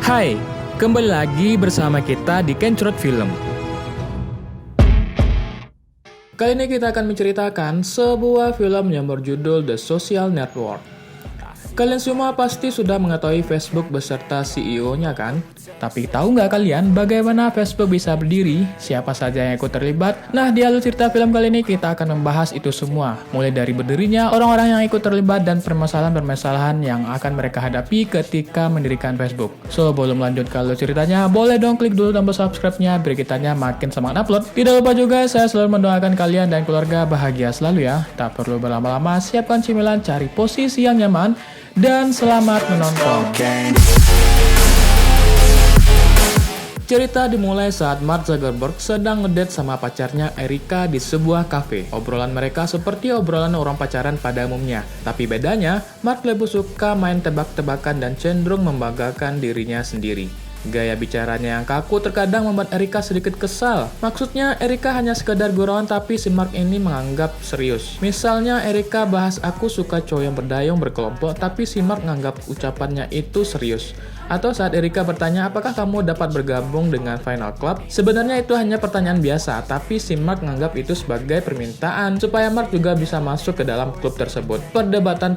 Hai, kembali lagi bersama kita di Kencrot Film. Kali ini kita akan menceritakan sebuah film yang berjudul The Social Network. Kalian semua pasti sudah mengetahui Facebook beserta CEO-nya kan? Tapi tahu nggak kalian bagaimana Facebook bisa berdiri? Siapa saja yang ikut terlibat? Nah, di alur cerita film kali ini kita akan membahas itu semua. Mulai dari berdirinya, orang-orang yang ikut terlibat, dan permasalahan-permasalahan yang akan mereka hadapi ketika mendirikan Facebook. So, sebelum lanjut ke alur ceritanya, boleh dong klik dulu tombol subscribe-nya biar kitanya makin semangat upload. Tidak lupa juga, saya selalu mendoakan kalian dan keluarga bahagia selalu ya. Tak perlu berlama-lama, siapkan cemilan, cari posisi yang nyaman, dan selamat menonton. Cerita dimulai saat Mark Zuckerberg sedang ngedate sama pacarnya Erika di sebuah kafe. Obrolan mereka seperti obrolan orang pacaran pada umumnya. Tapi bedanya, Mark lebih suka main tebak-tebakan dan cenderung membanggakan dirinya sendiri. Gaya bicaranya yang kaku terkadang membuat Erika sedikit kesal. Maksudnya, Erika hanya sekedar gurauan tapi si Mark ini menganggap serius. Misalnya, Erika bahas aku suka cowok yang berdayung berkelompok, tapi si Mark menganggap ucapannya itu serius. Atau saat Erika bertanya, apakah kamu dapat bergabung dengan Final Club? Sebenarnya itu hanya pertanyaan biasa, tapi si Mark menganggap itu sebagai permintaan supaya Mark juga bisa masuk ke dalam klub tersebut. Perdebatan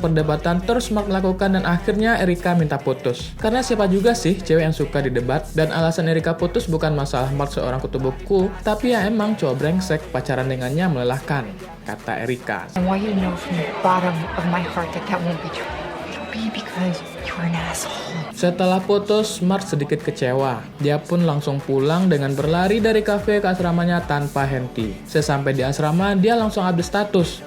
terus Mark lakukan dan akhirnya Erika minta putus. Karena siapa juga sih cewek yang suka didebat? Dan alasan Erika putus bukan masalah Mark seorang kutu buku, tapi ya emang cowok brengsek, pacaran dengannya melelahkan, kata Erika. I want you to know from the bottom of my heart that won't be true. It'll be because you're an asshole. Setelah putus, Mark sedikit kecewa. Dia pun langsung pulang dengan berlari dari kafe ke asramanya tanpa henti. Sesampai di asrama, dia langsung update status.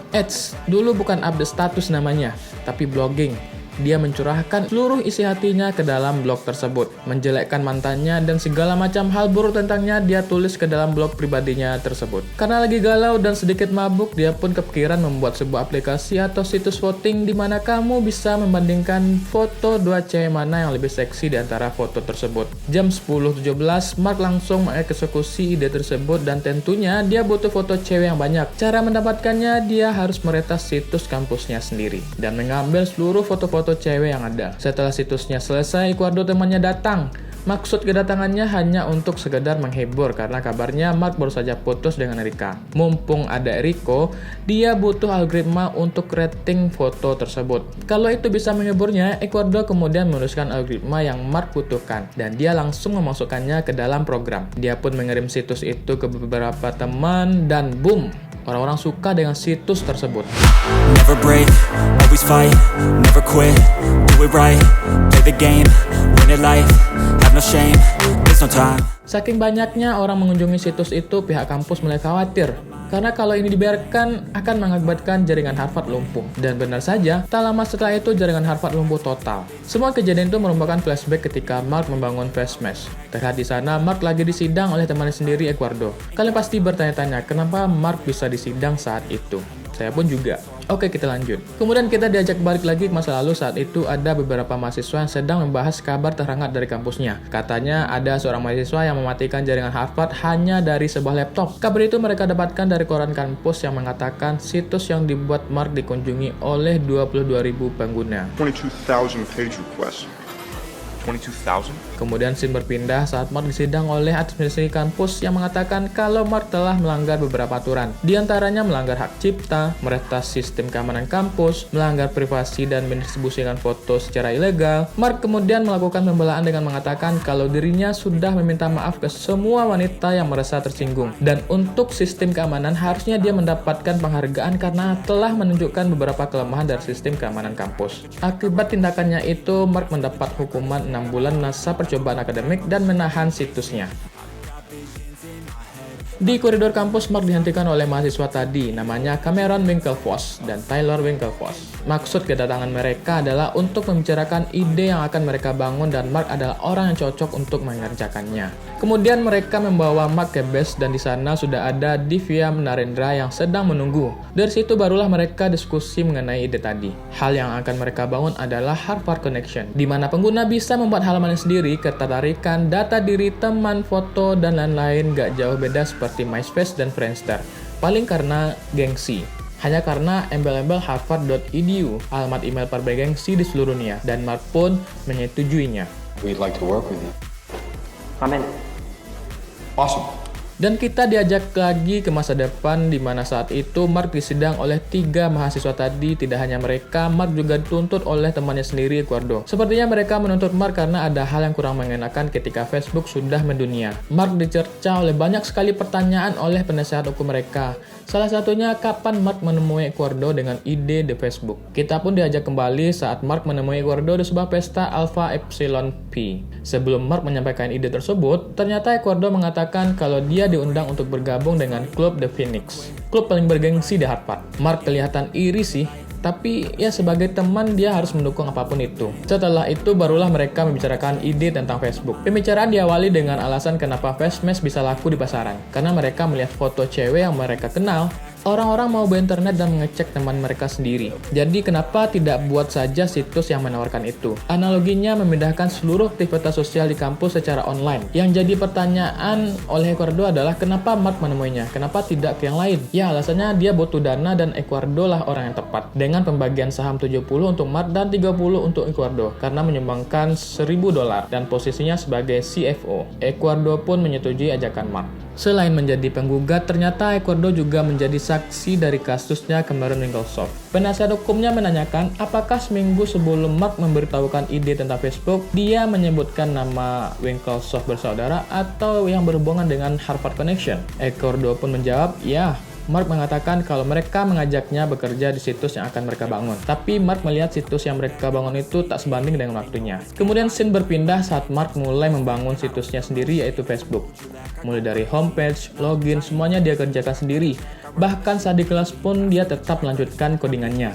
Dulu bukan update status namanya, tapi blogging. Dia mencurahkan seluruh isi hatinya ke dalam blog tersebut, menjelekkan mantannya dan segala macam hal buruk tentangnya dia tulis ke dalam blog pribadinya tersebut. Karena lagi galau dan sedikit mabuk, dia pun kepikiran membuat sebuah aplikasi atau situs voting di mana kamu bisa membandingkan foto dua cewek mana yang lebih seksi di antara foto tersebut. Jam 10.17, Mark langsung mengeksekusi ide tersebut dan tentunya dia butuh foto cewek yang banyak. Cara mendapatkannya, dia harus meretas situs kampusnya sendiri dan mengambil seluruh foto-foto cewek yang ada. Setelah situsnya selesai, Eduardo temannya datang. Maksud kedatangannya hanya untuk sekedar menghibur karena kabarnya Mark baru saja putus dengan Erika. Mumpung ada Eriko, dia butuh algoritma untuk rating foto tersebut. Kalau itu bisa menghiburnya, Eduardo kemudian menuliskan algoritma yang Mark butuhkan dan dia langsung memasukkannya ke dalam program. Dia pun mengirim situs itu ke beberapa teman dan boom, orang-orang suka dengan situs tersebut. Never break, always fight, never quit, do it right, play the game, win it life, have no shame, there's no time. Saking banyaknya orang mengunjungi situs itu, pihak kampus mulai khawatir. Karena kalau ini dibiarkan, akan mengakibatkan jaringan Harvard lumpuh. Dan benar saja, tak lama setelah itu jaringan Harvard lumpuh total. Semua kejadian itu merupakan flashback ketika Mark membangun FastMesh. Terlihat di sana, Mark lagi disidang oleh temannya sendiri, Eduardo. Kalian pasti bertanya-tanya, kenapa Mark bisa disidang saat itu? Saya pun juga. Oke, kita lanjut. Kemudian kita diajak balik lagi ke masa lalu. Saat itu ada beberapa mahasiswa yang sedang membahas kabar terhangat dari kampusnya. Katanya ada seorang mahasiswa yang mematikan jaringan Harvard hanya dari sebuah laptop. Kabar itu mereka dapatkan dari koran kampus yang mengatakan situs yang dibuat Mark dikunjungi oleh 22.000 pengguna. 22,000 page requests. 22,000? Kemudian scene berpindah saat Mark disidang oleh administrasi kampus yang mengatakan kalau Mark telah melanggar beberapa aturan. Di antaranya melanggar hak cipta, meretas sistem keamanan kampus, melanggar privasi dan mendistribusikan foto secara ilegal. Mark kemudian melakukan pembelaan dengan mengatakan kalau dirinya sudah meminta maaf ke semua wanita yang merasa tersinggung. Dan untuk sistem keamanan harusnya dia mendapatkan penghargaan karena telah menunjukkan beberapa kelemahan dari sistem keamanan kampus. Akibat tindakannya itu, Mark mendapat hukuman 6 bulan masa percobaan akademik dan menahan situsnya. Di koridor kampus, Mark dihentikan oleh mahasiswa tadi, namanya Cameron Winklevoss dan Tyler Winklevoss. Maksud kedatangan mereka adalah untuk membicarakan ide yang akan mereka bangun dan Mark adalah orang yang cocok untuk mengerjakannya. Kemudian mereka membawa Mark ke base dan di sana sudah ada Divya Narendra yang sedang menunggu. Dari situ barulah mereka diskusi mengenai ide tadi. Hal yang akan mereka bangun adalah Harvard Connection, di mana pengguna bisa membuat halaman sendiri, ketertarikan, data diri, teman, foto, dan lain-lain gak jauh beda seperti MySpace dan Friendster. Paling karena gengsi. Hanya karena embel-embel harvard.edu, alamat email bergengsi di seluruh dunia, dan Mark pun menyetujuinya. We'd like to work with you. I'm in. Awesome. Dan kita diajak lagi ke masa depan di mana saat itu Mark disidang oleh 3 mahasiswa tadi. Tidak hanya mereka, Mark juga dituntut oleh temannya sendiri, Eduardo. Sepertinya mereka menuntut Mark karena ada hal yang kurang mengenakan ketika Facebook sudah mendunia. Mark dicerca oleh banyak sekali pertanyaan oleh penasehat hukum mereka. Salah satunya, kapan Mark menemui Eduardo dengan ide di Facebook. Kita pun diajak kembali saat Mark menemui Eduardo di sebuah pesta Alpha Epsilon Pi. Sebelum Mark menyampaikan ide tersebut, ternyata Eduardo mengatakan kalau dia diundang untuk bergabung dengan klub The Phoenix, klub paling bergengsi di Harvard. Mark kelihatan iri sih, tapi ya sebagai teman dia harus mendukung apapun itu. Setelah itu barulah mereka membicarakan ide tentang Facebook. Pembicaraan diawali dengan alasan kenapa FaceMesh bisa laku di pasaran. Karena mereka melihat foto cewek yang mereka kenal. Orang-orang mau berinternet dan mengecek teman mereka sendiri. Jadi kenapa tidak buat saja situs yang menawarkan itu? Analoginya memindahkan seluruh aktivitas sosial di kampus secara online. Yang jadi pertanyaan oleh Eduardo adalah kenapa Mark menemuinya? Kenapa tidak ke yang lain? Ya alasannya dia butuh dana dan Eduardo lah orang yang tepat. Dengan pembagian saham 70 untuk Mark dan 30 untuk Eduardo. Karena menyumbangkan $1.000 dan posisinya sebagai CFO. Eduardo pun menyetujui ajakan Mark. Selain menjadi penggugat, ternyata Eduardo juga menjadi saksi dari kasusnya Cameron Winklesoft. Penasihat hukumnya menanyakan apakah seminggu sebelum Mark memberitahukan ide tentang Facebook, dia menyebutkan nama Winklesoft bersaudara atau yang berhubungan dengan Harvard Connection. Eduardo pun menjawab, ya. Mark mengatakan kalau mereka mengajaknya bekerja di situs yang akan mereka bangun. Tapi Mark melihat situs yang mereka bangun itu tak sebanding dengan waktunya. Kemudian scene berpindah saat Mark mulai membangun situsnya sendiri yaitu Facebook. Mulai dari homepage, login, semuanya dia kerjakan sendiri. Bahkan saat di kelas pun dia tetap melanjutkan codingannya.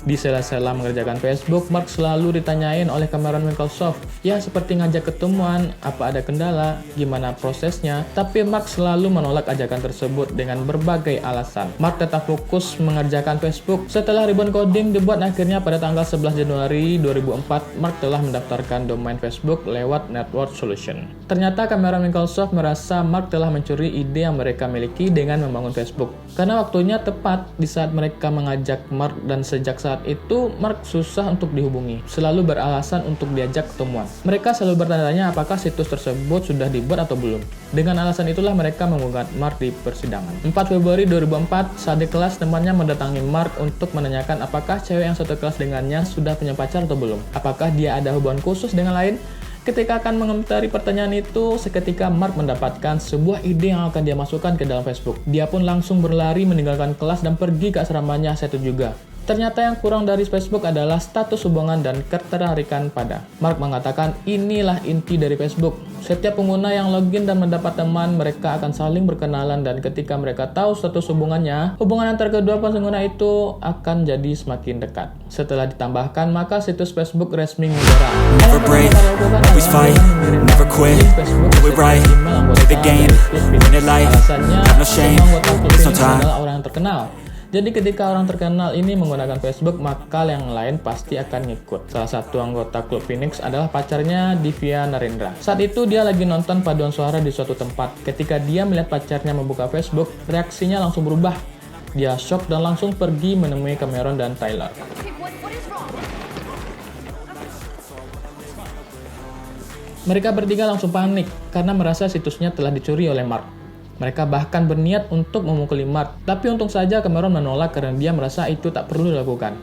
Di sela-sela mengerjakan Facebook, Mark selalu ditanyain oleh Cameron Winklesoft. Ya seperti ngajak ketemuan, apa ada kendala, gimana prosesnya. Tapi Mark selalu menolak ajakan tersebut dengan berbagai alasan. Mark tetap fokus mengerjakan Facebook. Setelah ribuan coding dibuat, akhirnya pada tanggal 11 Januari 2004, Mark telah mendaftarkan domain Facebook lewat Network Solution. Ternyata Cameron Winklesoft merasa Mark telah mencuri ide yang mereka miliki dengan membangun Facebook. Karena waktunya tepat di saat mereka mengajak Mark dan sejak saat itu Mark susah untuk dihubungi, selalu beralasan untuk diajak ketemuan. Mereka selalu bertanya-tanya apakah situs tersebut sudah dibuat atau belum. Dengan alasan itulah mereka menggugat Mark di persidangan. 4 Februari 2004, saat di kelas temannya mendatangi Mark untuk menanyakan apakah cewek yang satu kelas dengannya sudah punya pacar atau belum. Apakah dia ada hubungan khusus dengan lain? Ketika akan mengomentari pertanyaan itu, seketika Mark mendapatkan sebuah ide yang akan dia masukkan ke dalam Facebook. Dia pun langsung berlari meninggalkan kelas dan pergi ke asramanya saat itu juga. Ternyata yang kurang dari Facebook adalah status hubungan dan ketertarikan pada. Mark mengatakan inilah inti dari Facebook. Setiap pengguna yang login dan mendapat teman, mereka akan saling berkenalan dan ketika mereka tahu status hubungannya, hubungan antar kedua pengguna itu akan jadi semakin dekat. Setelah ditambahkan, maka situs Facebook resmi mengudara. Never break, always fight, never quit, do it right, play the game, win it life, have no shame, there's no time. Adalah orang yang terkenal. Jadi ketika orang terkenal ini menggunakan Facebook, maka yang lain pasti akan ngikut. Salah satu anggota klub Phoenix adalah pacarnya Divya Narendra. Saat itu dia lagi nonton paduan suara di suatu tempat. Ketika dia melihat pacarnya membuka Facebook, reaksinya langsung berubah. Dia shock dan langsung pergi menemui Cameron dan Tyler. Mereka bertiga langsung panik karena merasa situsnya telah dicuri oleh Mark. Mereka bahkan berniat untuk memukuli Mark, tapi untung saja Cameron menolak karena dia merasa itu tak perlu dilakukan.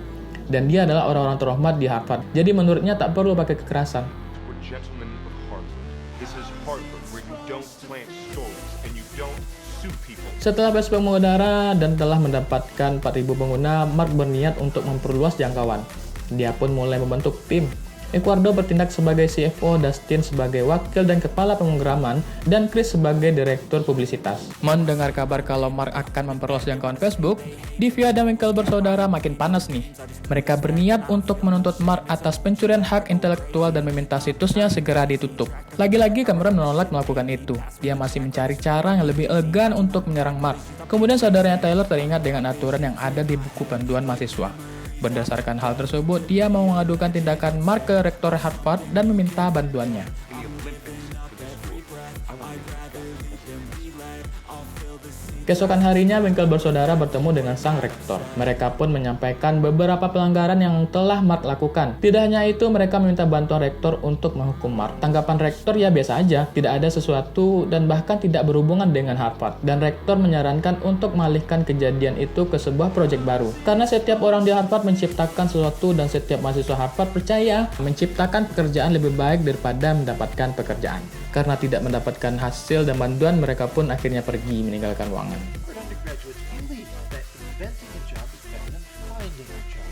Dan dia adalah orang-orang terhormat di Harvard, jadi menurutnya tak perlu pakai kekerasan. We're gentlemen of Harvard. This is Harvard, where you don't plant stories and you don't sue people. Setelah Facebook mengudara dan telah mendapatkan 4.000 pengguna, Mark berniat untuk memperluas jangkauan. Dia pun mulai membentuk tim. Eduardo bertindak sebagai CFO, Dustin sebagai wakil dan kepala pemrograman, dan Chris sebagai direktur publisitas. Mendengar kabar kalau Mark akan memperluas jangkauan Facebook, Divya dan Winkle bersaudara makin panas nih. Mereka berniat untuk menuntut Mark atas pencurian hak intelektual dan meminta situsnya segera ditutup. Lagi-lagi Cameron menolak melakukan itu. Dia masih mencari cara yang lebih elegan untuk menyerang Mark. Kemudian saudaranya Tyler teringat dengan aturan yang ada di buku panduan mahasiswa. Berdasarkan hal tersebut, dia mau mengadukan tindakan Mark ke rektor Harvard dan meminta bantuannya. Keesokan harinya, Winkle bersaudara bertemu dengan sang rektor. Mereka pun menyampaikan beberapa pelanggaran yang telah Mark lakukan. Tidak hanya itu, mereka meminta bantuan rektor untuk menghukum Mark. Tanggapan rektor ya biasa aja, tidak ada sesuatu dan bahkan tidak berhubungan dengan Harvard. Dan rektor menyarankan untuk mengalihkan kejadian itu ke sebuah proyek baru. Karena setiap orang di Harvard menciptakan sesuatu dan setiap mahasiswa Harvard percaya menciptakan pekerjaan lebih baik daripada mendapatkan pekerjaan. Karena tidak mendapatkan hasil dan bantuan, mereka pun akhirnya pergi meninggalkan ruangan. For undergraduates, believe that inventing a job is better than finding a job.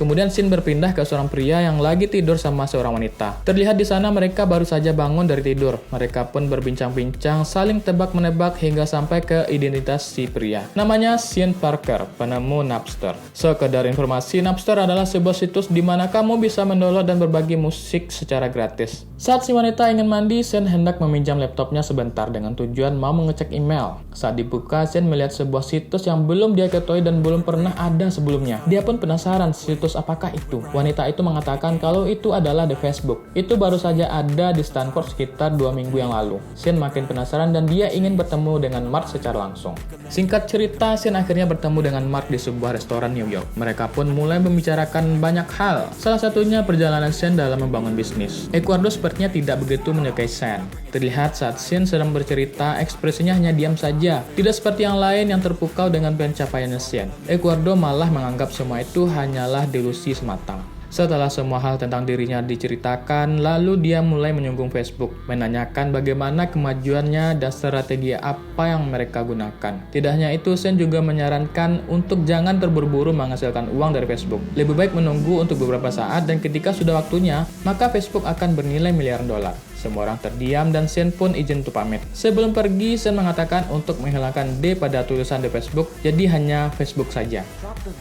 Kemudian scene berpindah ke seorang pria yang lagi tidur sama seorang wanita. Terlihat di sana mereka baru saja bangun dari tidur. Mereka pun berbincang-bincang, saling tebak-menebak hingga sampai ke identitas si pria. Namanya Sean Parker, penemu Napster. Sekedar informasi, Napster adalah sebuah situs di mana kamu bisa mendownload dan berbagi musik secara gratis. Saat si wanita ingin mandi, Sean hendak meminjam laptopnya sebentar dengan tujuan mau mengecek email. Saat dibuka, Sean melihat sebuah situs yang belum dia ketahui dan belum pernah ada sebelumnya. Dia pun penasaran situs apakah itu. Wanita itu mengatakan kalau itu adalah The Facebook. Itu baru saja ada di Stanford sekitar 2 minggu yang lalu. Sean makin penasaran dan dia ingin bertemu dengan Mark secara langsung. Singkat cerita, Sean akhirnya bertemu dengan Mark di sebuah restoran New York. Mereka pun mulai membicarakan banyak hal. Salah satunya perjalanan Sean dalam membangun bisnis. Ecuador sepertinya tidak begitu menyukai Sean. Terlihat saat Sean sedang bercerita, ekspresinya hanya diam saja. Tidak seperti yang lain yang terpukau dengan pencapaiannya Sean. Ecuador malah menganggap semua itu hanyalah delusi semata. Setelah semua hal tentang dirinya diceritakan, lalu dia mulai menyinggung Facebook, menanyakan bagaimana kemajuannya dan strategi apa yang mereka gunakan. Tidak hanya itu, Sean juga menyarankan untuk jangan terburu-buru menghasilkan uang dari Facebook. Lebih baik menunggu untuk beberapa saat dan ketika sudah waktunya, maka Facebook akan bernilai miliaran dolar. Semua orang terdiam dan Sean pun izin untuk pamit. Sebelum pergi, Sean mengatakan untuk menghilangkan D pada tulisan di Facebook, jadi hanya Facebook saja. Drop the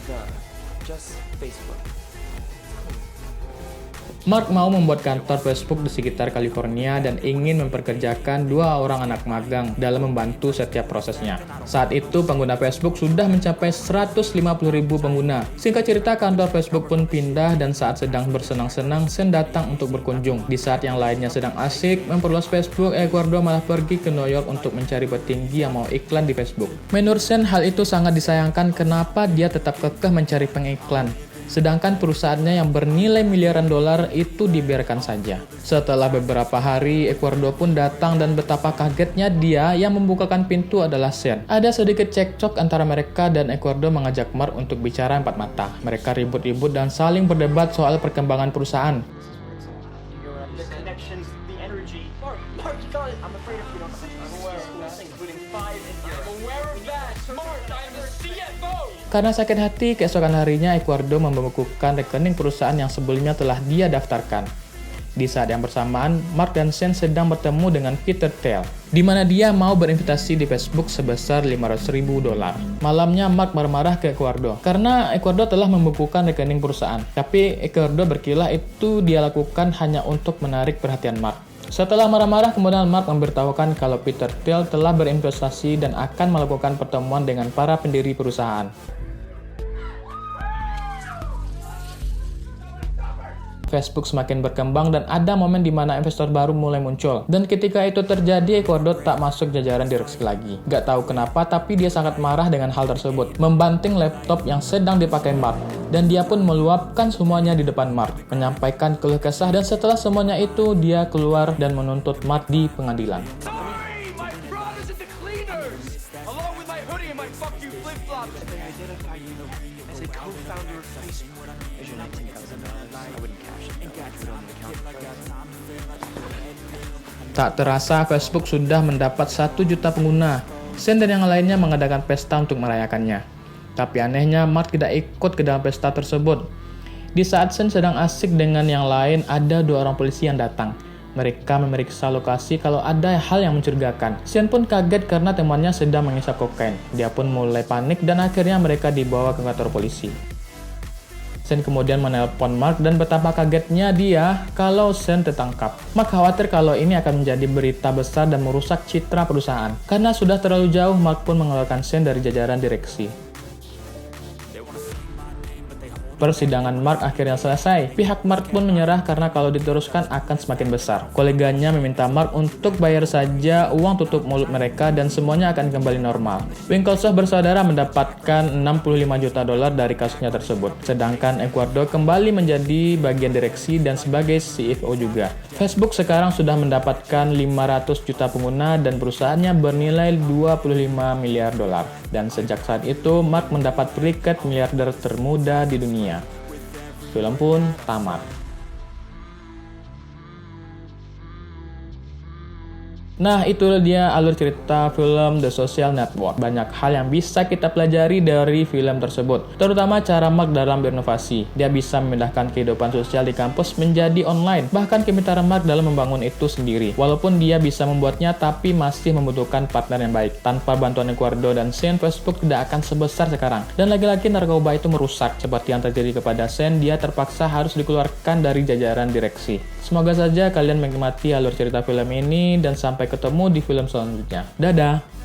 just Facebook. Mark mau membuat kantor Facebook di sekitar California dan ingin memperkerjakan 2 orang anak magang dalam membantu setiap prosesnya. Saat itu pengguna Facebook sudah mencapai 150.000 pengguna. Singkat cerita, kantor Facebook pun pindah dan saat sedang bersenang-senang, Sean datang untuk berkunjung. Di saat yang lainnya sedang asik memperluas Facebook, Ecuador malah pergi ke New York untuk mencari petinggi yang mau iklan di Facebook. Menurut Sean, hal itu sangat disayangkan. Kenapa dia tetap kekeh mencari pengiklan? Sedangkan perusahaannya yang bernilai miliaran dolar itu dibiarkan saja. Setelah beberapa hari, Ecuador pun datang dan betapa kagetnya dia yang membukakan pintu adalah Sean. Ada sedikit cekcok antara mereka dan Ecuador mengajak Mark untuk bicara empat mata. Mereka ribut-ribut dan saling berdebat soal perkembangan perusahaan. The connections, the energy. Mark, you got it. I'm afraid if we don't. I'm aware of that, including 5 in here. I'm aware of that. Mark, I'm the CFO. Karena sakit hati, keesokan harinya Ecuador membekukan rekening perusahaan yang sebelumnya telah dia daftarkan. Di saat yang bersamaan, Mark dan Sean sedang bertemu dengan Peter Thiel, di mana dia mau berinvestasi di Facebook sebesar $500.000. Malamnya, Mark marah-marah ke Ecuador karena Ecuador telah membekukan rekening perusahaan. Tapi Ecuador berkilah itu dia lakukan hanya untuk menarik perhatian Mark. Setelah marah-marah, kemudian Mark memberitahukan kalau Peter Thiel telah berinvestasi dan akan melakukan pertemuan dengan para pendiri perusahaan. Facebook semakin berkembang dan ada momen di mana investor baru mulai muncul. Dan ketika itu terjadi, Ecuador tak masuk jajaran direksi lagi. Gak tahu kenapa, tapi dia sangat marah dengan hal tersebut. Membanting laptop yang sedang dipakai Mark. Dan dia pun meluapkan semuanya di depan Mark. Menyampaikan keluh kesah dan setelah semuanya itu, dia keluar dan menuntut Mark di pengadilan. Sorry, my fraud is at the cleaners, along with my hoodie and my fuck you flip-flops. They identify you as a co-founder of Facebook. As your $19,000, I wouldn't cash it. And got it on the account. Tak terasa, Facebook sudah mendapat 1 juta pengguna. Sean dan yang lainnya mengadakan pesta untuk merayakannya. Tapi anehnya, Mark tidak ikut ke dalam pesta tersebut. Di saat Sean sedang asik dengan yang lain, ada 2 orang polisi yang datang. Mereka memeriksa lokasi kalau ada hal yang mencurigakan. Sean pun kaget karena temannya sedang menghisap kokain. Dia pun mulai panik dan akhirnya mereka dibawa ke kantor polisi. Sean kemudian menelpon Mark dan betapa kagetnya dia kalau Sean tertangkap. Mark khawatir kalau ini akan menjadi berita besar dan merusak citra perusahaan. Karena sudah terlalu jauh, Mark pun mengeluarkan Sean dari jajaran direksi. Persidangan Mark akhirnya selesai. Pihak Mark pun menyerah karena kalau diteruskan akan semakin besar. Koleganya meminta Mark untuk bayar saja uang tutup mulut mereka dan semuanya akan kembali normal. Winklevoss bersaudara mendapatkan $65 juta dari kasusnya tersebut. Sedangkan Eduardo kembali menjadi bagian direksi dan sebagai CFO juga. Facebook sekarang sudah mendapatkan 500 juta pengguna dan perusahaannya bernilai $25 miliar. Dan sejak saat itu, Mark mendapat peringkat miliarder termuda di dunia. Film pun tamat. Nah, itu dia alur cerita film The Social Network. Banyak hal yang bisa kita pelajari dari film tersebut, terutama cara Mark dalam berinovasi. Dia bisa memindahkan kehidupan sosial di kampus menjadi online, bahkan kepintaran Mark dalam membangun itu sendiri. Walaupun dia bisa membuatnya, tapi masih membutuhkan partner yang baik. Tanpa bantuan Eduardo dan Shane, Facebook tidak akan sebesar sekarang. Dan lagi-lagi narkoba itu merusak. Seperti yang terjadi kepada Shane, dia terpaksa harus dikeluarkan dari jajaran direksi. Semoga saja kalian menikmati alur cerita film ini dan sampai ketemu di film selanjutnya. Dadah!